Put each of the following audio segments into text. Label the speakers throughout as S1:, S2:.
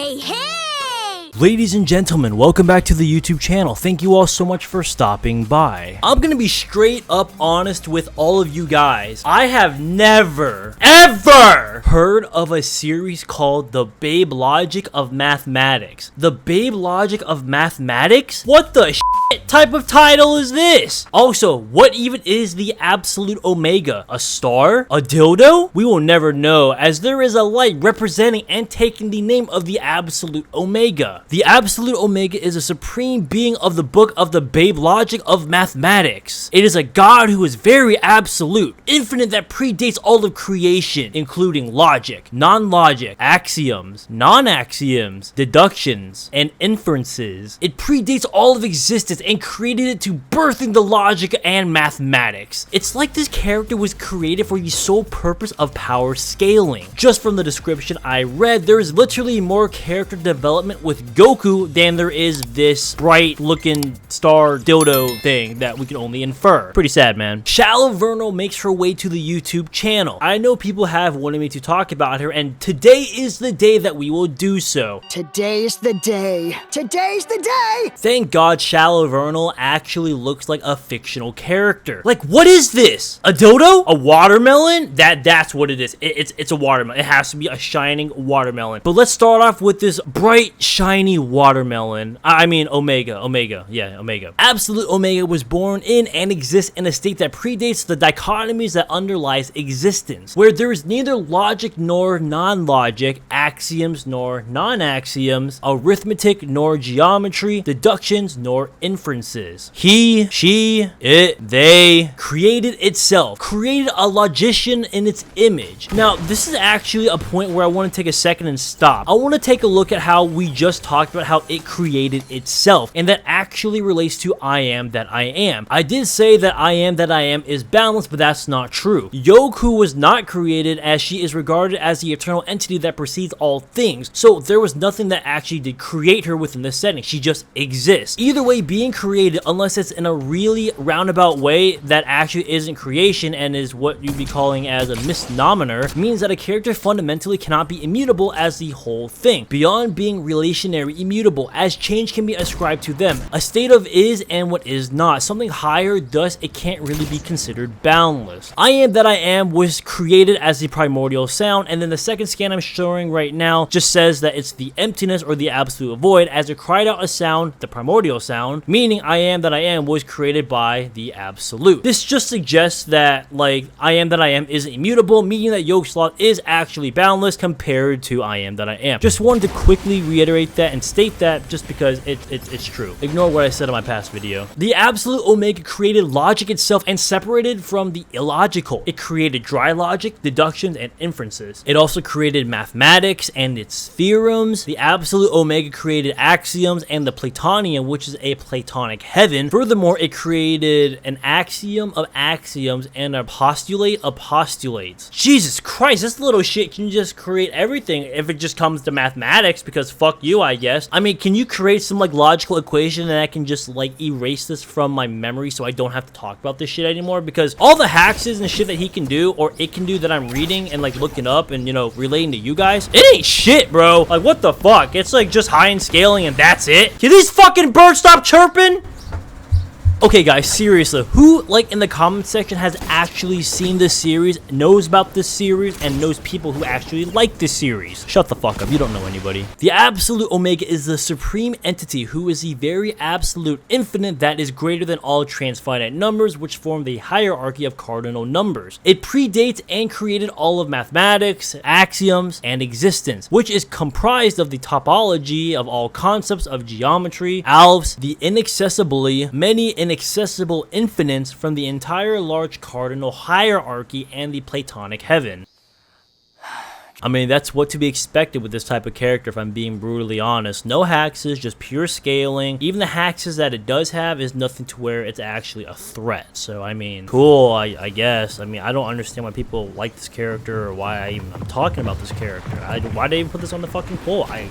S1: Hey, hey!
S2: Ladies and gentlemen, welcome back to the YouTube channel. Thank you all so much for stopping by. I'm gonna be straight up honest with all of you guys. I have never, ever heard of a series called The Babe Logic of Mathematics. The Babe Logic of Mathematics? What the shit type of title is this? Also, what even is the Absolute Omega? A star? A dildo? We will never know, as there is a light representing and taking the name of the Absolute Omega. The Absolute Omega is a supreme being of the book of the Babe Logic of Mathematics. It is a god who is very absolute, infinite, that predates all of creation, including logic, non-logic, axioms, non-axioms, deductions, and inferences. It predates all of existence and created it to birthing the logic and mathematics. It's like this character was created for the sole purpose of power scaling. Just from the description I read, there is literally more character development with Goku than there is this bright looking star dildo thing that we can only infer. Pretty sad, man. Shallow Vernal makes her way to the YouTube channel. I know people have wanted me to talk about her, and today is the day that we will do so.
S3: Today's the day. Today's the day!
S2: Thank God Shallow Vernal actually looks like a fictional character. Like, what is this? A dildo? A watermelon? That's what it is. It's a watermelon. It has to be a shining watermelon. But let's start off with this bright, shiny watermelon. I mean, Omega. Yeah, Omega. Absolute Omega was born in and exists in a state that predates the dichotomies that underlies existence, where there is neither logic nor non-logic, axioms nor non-axioms, arithmetic nor geometry, deductions nor inferences. He, she, it, they created itself, created a logician in its image. Now, this is actually a point where I want to take a second and stop. I want to take a look at how we just talked about how it created itself, and that actually relates to I am that I am. I did say that I am that I am is balanced, but that's not true. YOOOO was not created, as she is regarded as the eternal entity that precedes all things, so there was nothing that actually did create her within this setting. She just exists. Either way, being created, unless it's in a really roundabout way that actually isn't creation and is what you'd be calling as a misnomer, means that a character fundamentally cannot be immutable as the whole thing, beyond being relationary immutable, as change can be ascribed to them. A state of is and what is not, something higher, thus it can't really be considered boundless. I am that I am was created as the primordial sound, and then the second scan I'm showing right now just says that it's the emptiness or the absolute void, as it cried out a sound, the primordial sound, meaning I am that I am was created by the absolute. This just suggests that, like, I am that I am isn't immutable, meaning that YOOOO is actually boundless compared to I am that I am. Just wanted to quickly reiterate that and state that just because it's true. Ignore what I said in my past video. The Absolute Omega created logic itself and separated from the illogical. It created dry logic, deductions, and inferences. It also created mathematics and its theorems. The Absolute Omega created axioms and the Platonium, which is a Platonic heaven. Furthermore, it created an axiom of axioms and a postulate of postulates. Jesus Christ, this little shit can just create everything if it just comes to mathematics, because fuck you, I guess. I mean, can you create some like logical equation and I can just like erase this from my memory so I don't have to talk about this shit anymore? Because all the haxes and shit that he can do or it can do that I'm reading and like looking up and, you know, relating to you guys, it ain't shit, bro. Like, what the fuck? It's like just high in scaling and that's it. Can these fucking birds stop chirping? Okay guys, seriously, who, like, in the comment section has actually seen this series, knows about this series, and knows people who actually like this series? Shut the fuck up, you don't know anybody. The Absolute Omega is the supreme entity who is the very absolute infinite that is greater than all transfinite numbers, which form the hierarchy of cardinal numbers. It predates and created all of mathematics, axioms, and existence, which is comprised of the topology of all concepts of geometry, alves, the inaccessibly many inaccessible infinites from the entire large cardinal hierarchy and the Platonic heaven. I mean, that's what to be expected with this type of character, if I'm being brutally honest. No haxes, just pure scaling. Even the haxes that it does have is nothing to where it's actually a threat. So, I mean, cool, I guess. I mean, I don't understand why people like this character or why I'm talking about this character. Why they even put this on the fucking poll? I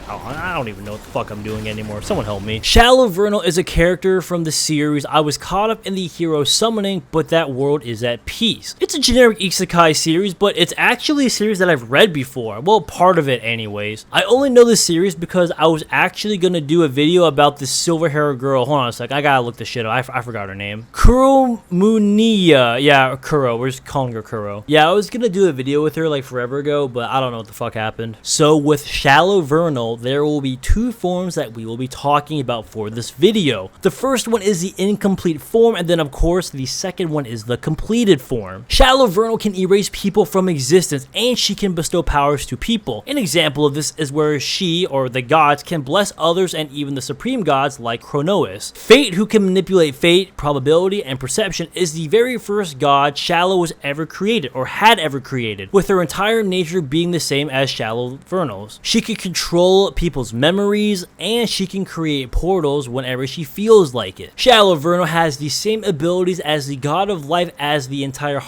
S2: don't even know what the fuck I'm doing anymore. Someone help me. Shallow Vernal is a character from the series. I was caught up in the hero summoning, but that world is at peace. It's a generic isekai series, but it's actually a series that I've read before. before. Well, part of it anyways. I only know this series because I was actually gonna do a video about this silver hair girl. Hold on a sec, I gotta look this shit up. I forgot her name. Kuromunia. Yeah, Kuro. We're just calling her Kuro. Yeah, I was gonna do a video with her like forever ago, but I don't know what the fuck happened. So with Shallow Vernal, there will be two forms that we will be talking about for this video. The first one is the incomplete form, and then of course the second one is the completed form. Shallow Vernal can erase people from existence, and she can bestow powers to people. An example of this is where she, or the gods, can bless others and even the supreme gods like Chronois. Fate, who can manipulate fate, probability, and perception, is the very first god Shallow was ever created, or had ever created, with her entire nature being the same as Shallow Vernal's. She can control people's memories, and she can create portals whenever she feels like it. Shallow Vernal has the same abilities as the god of life as the entire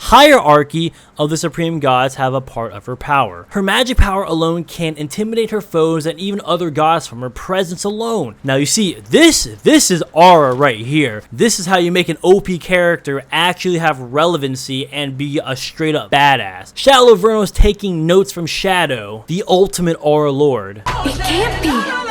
S2: hierarchy of the supreme gods have a part of her power. Her magic power alone can intimidate her foes and even other gods from her presence alone. Now you see, this is aura right here. This is how you make an OP character actually have relevancy and be a straight up badass. Shallow Vernal is taking notes from Shadow, the ultimate aura lord.
S1: It can't be Shadow.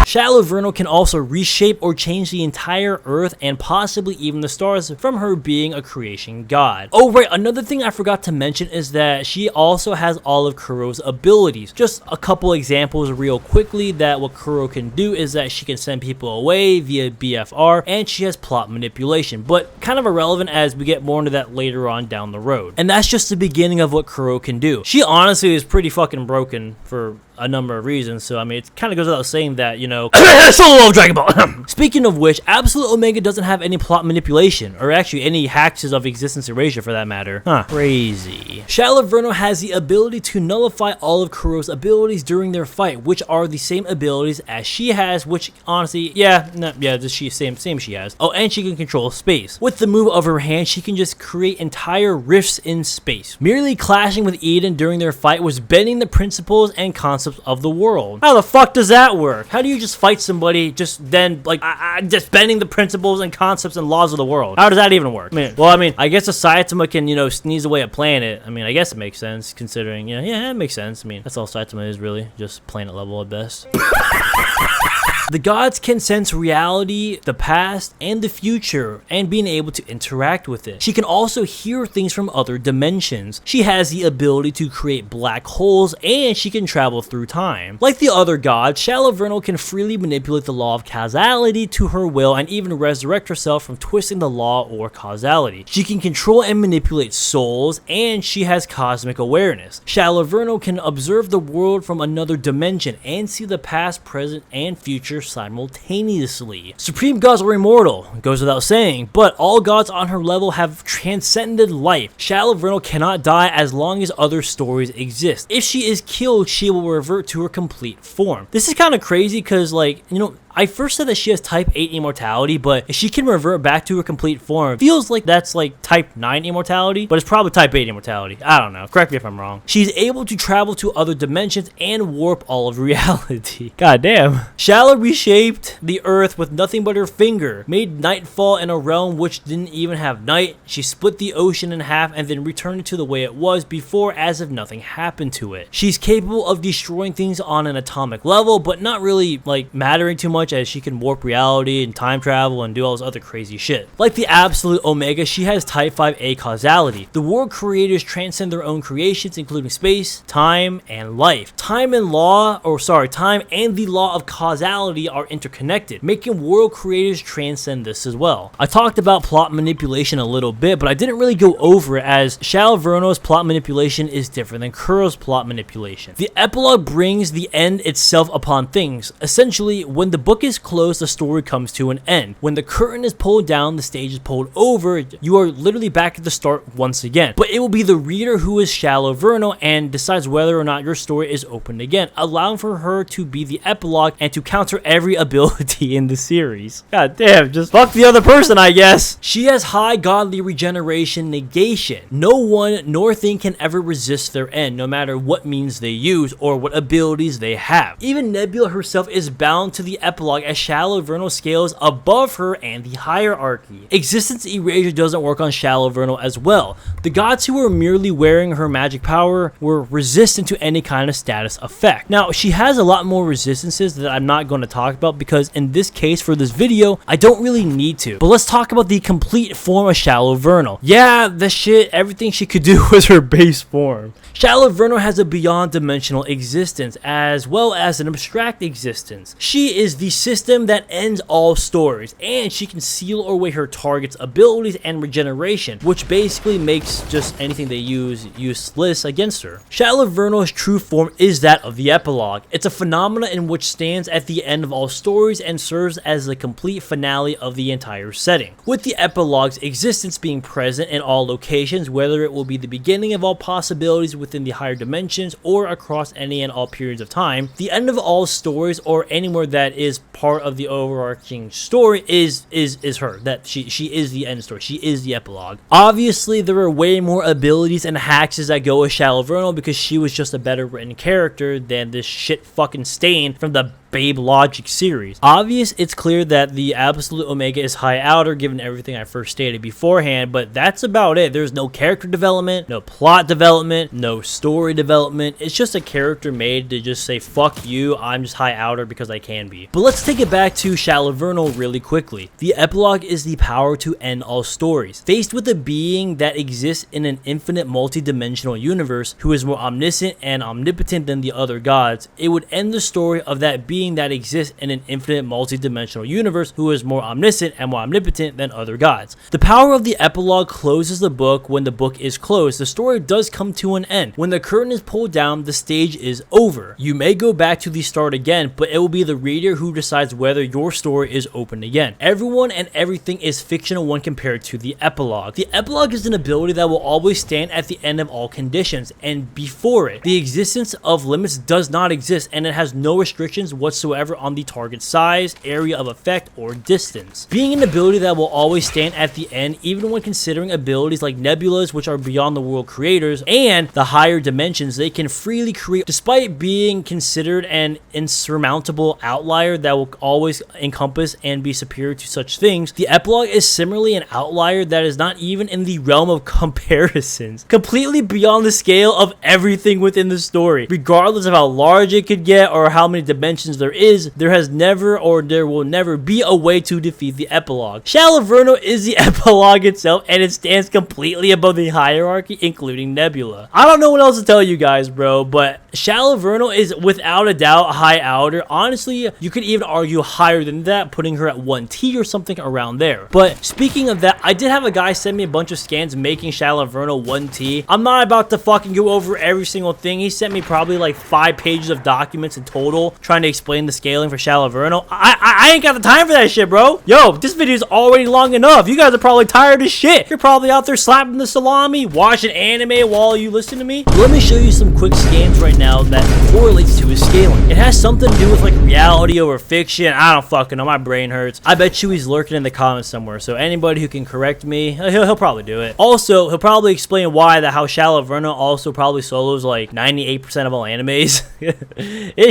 S2: Shallow Vernal can also reshape or change the entire earth and possibly even the stars from her being a creation god. Oh right, another thing I forgot to mention is that she also has all of Kuro's abilities. Just a couple examples real quickly that what Kuro can do is that she can send people away via BFR, and she has plot manipulation, but kind of irrelevant as we get more into that later on down the road. And that's just the beginning of what Kuro can do. She honestly is pretty fucking broken for a number of reasons, so I mean, it kind of goes without saying that, you know, solo Dragon Ball. Speaking of which, Absolute Omega doesn't have any plot manipulation, or actually any hacks of existence erasure for that matter. Huh, crazy. Shallow Vernal has the ability to nullify all of Kuro's abilities during their fight, which are the same abilities as she has, which honestly, same she has. Oh, and she can control space. With the move of her hand, she can just create entire rifts in space. Merely clashing with Eden during their fight was bending the principles and concepts of the world. How the fuck does that work? How do you just fight somebody just then like just bending the principles and concepts and laws of the world? How does that even work? I mean, I guess a Saitama can, you know, sneeze away a planet. I mean, I guess it makes sense considering, you know, yeah, it makes sense. I mean, that's all Saitama is really, just planet level at best. The gods can sense reality, the past, and the future, and being able to interact with it. She can also hear things from other dimensions. She has the ability to create black holes, and she can travel through time. Like the other gods, Shallow Vernal can freely manipulate the law of causality to her will and even resurrect herself from twisting the law or causality. She can control and manipulate souls, and she has cosmic awareness. Shallow Vernal can observe the world from another dimension and see the past, present, and future simultaneously. Supreme gods are immortal, goes without saying, but all gods on her level have transcended life. Shallow Vernal cannot die as long as other stories exist. If she is killed, she will revert to her complete form. This is kind of crazy because, like, you know, I first said that she has type 8 immortality, but if she can revert back to her complete form, it feels like that's like type 9 immortality, but it's probably type 8 immortality. I don't know. Correct me if I'm wrong. She's able to travel to other dimensions and warp all of reality. God damn. Shallow reshaped the earth with nothing but her finger, made nightfall in a realm which didn't even have night. She split the ocean in half and then returned it to the way it was before as if nothing happened to it. She's capable of destroying things on an atomic level, but not really like mattering too much, as she can warp reality and time travel and do all this other crazy shit. Like the Absolute Omega, she has type 5A causality. The world creators transcend their own creations, including space, time, and life. Time and the law of causality are interconnected, making world creators transcend this as well. I talked about plot manipulation a little bit, but I didn't really go over it, as Shallow Vernal's plot manipulation is different than Kuro's plot manipulation. The epilogue brings the end itself upon things. Essentially, when the book is closed, the story comes to an end. When the curtain is pulled down, the stage is pulled over, you are literally back at the start once again. But it will be the reader who is Shallow Vernal and decides whether or not your story is opened again, allowing for her to be the epilogue and to counter every ability in the series. God damn, just fuck the other person, I guess. She has high godly regeneration negation. No one nor thing can ever resist their end, no matter what means they use or what abilities they have. Even Nebula herself is bound to the epilogue epilogue as Shallow Vernal scales above her and the hierarchy. Existence erasure doesn't work on Shallow Vernal as well. The gods who were merely wearing her magic power were resistant to any kind of status effect. Now, she has a lot more resistances that I'm not going to talk about because in this case for this video, I don't really need to. But let's talk about the complete form of Shallow Vernal. Yeah, the shit, everything she could do was her base form. Shallow Vernal has a beyond dimensional existence as well as an abstract existence. She is the system that ends all stories, and she can seal away her target's abilities and regeneration, which basically makes just anything they use useless against her. Shallow Vernal's true form is that of the epilogue. It's a phenomena in which stands at the end of all stories and serves as the complete finale of the entire setting, with the epilogue's existence being present in all locations, whether it will be the beginning of all possibilities within the higher dimensions or across any and all periods of time. The end of all stories or anywhere that is part of the overarching story is her. That she is the end story. She is the epilogue. Obviously, there are way more abilities and hacks that go with Shallow Vernal because she was just a better written character than this shit fucking Stain from the Babe Logic series. It's clear that the absolute Omega is high outer given everything I first stated beforehand, but that's about it. There's no character development, no plot development, no story development. It's just a character made to just say fuck you, I'm just high outer because I can be. But let's take it back to Shallow Vernal really quickly. The epilogue is the power to end all stories. Faced with a being that exists in an infinite multi-dimensional universe who is more omniscient and omnipotent than the other gods, it would end the story of that being that exists in an infinite multi-dimensional universe who is more omniscient and more omnipotent than other gods. The power of the epilogue closes the book. When the book is closed, the story does come to an end. When the curtain is pulled down, the stage is over. You may go back to the start again, but it will be the reader who decides whether your story is open again. Everyone and everything is fictional when compared to the epilogue. The epilogue is an ability that will always stand at the end of all conditions and before it. The existence of limits does not exist, and it has no restrictions whatsoever on the target size, area of effect, or distance. Being an ability that will always stand at the end, even when considering abilities like nebulas, which are beyond the world creators, and the higher dimensions they can freely create, despite being considered an insurmountable outlier that will always encompass and be superior to such things. The epilogue is similarly an outlier that is not even in the realm of comparisons, completely beyond the scale of everything within the story. Regardless of how large it could get or how many dimensions there has never or there will never be a way to defeat the epilogue. Shallow Vernal is the epilogue itself, and it stands completely above the hierarchy, including Nebula. I don't know what else to tell you guys, bro, but Shallow Vernal is without a doubt high outer. Honestly, you could even argue higher than that, putting her at 1T or something around there. But speaking of that, I did have a guy send me a bunch of scans making Shallow Vernal 1T. I'm not about to fucking go over every single thing. He sent me probably like 5 pages of documents in total trying to explain the scaling for Shallow Vernal. I ain't got the time for that shit, bro. Yo, this video is already long enough. You guys are probably tired as shit. You're probably out there slapping the salami, watching anime while you listen to me. Let me show you some quick scans right now that correlates to his scaling. It has something to do with like reality over fiction. I don't fucking know. My brain hurts. I bet you he's lurking in the comments somewhere. So anybody who can correct me, he'll probably do it. Also, he'll probably explain why how Shallow Vernal also probably solos like 98% of all animes.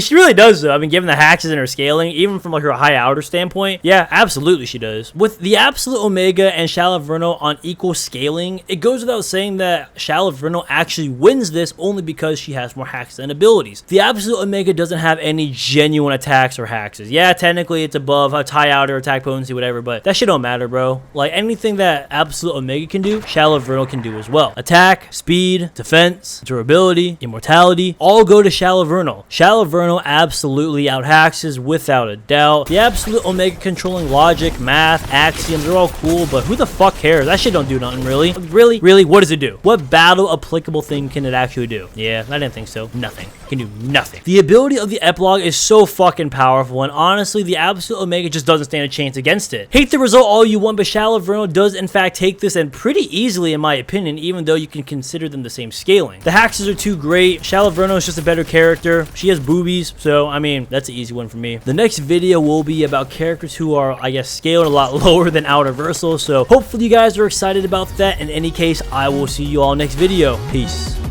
S2: She really does though. I mean, given the hacks in her scaling, even from like her high outer standpoint, yeah, absolutely she does. With the absolute Omega and Shallow Vernal on equal scaling, it goes without saying that Shallow Vernal actually wins this only because she has more hacks and abilities. The absolute Omega doesn't have any genuine attacks or hacks. Yeah, technically it's above a high outer, attack potency, whatever, but that shit don't matter, bro. Like anything that absolute Omega can do, Shallow Vernal can do as well. Attack, speed, defense, durability, immortality, all go to Shallow Vernal. Shallow Vernal absolutely out-hacks without a doubt. The absolute Omega controlling logic, math, axioms, they're all cool, but who the fuck cares? That shit don't do nothing, really. Really, what does it do? What battle applicable thing can it actually do? Yeah, I didn't think so. Nothing. It can do nothing. The ability of the epilogue is so fucking powerful, and honestly, the absolute Omega just doesn't stand a chance against it. Hate the result all you want, but Shallow Vernal does in fact take this, and pretty easily in my opinion, even though you can consider them the same scaling. The hacks are too great. Shallow Vernal is just a better character. She has boobies, so I mean, that's an easy one for me. The next video will be about characters who are, I guess, scaled a lot lower than Outerversal, so hopefully you guys are excited about that. In any case, I will see you all next video. Peace.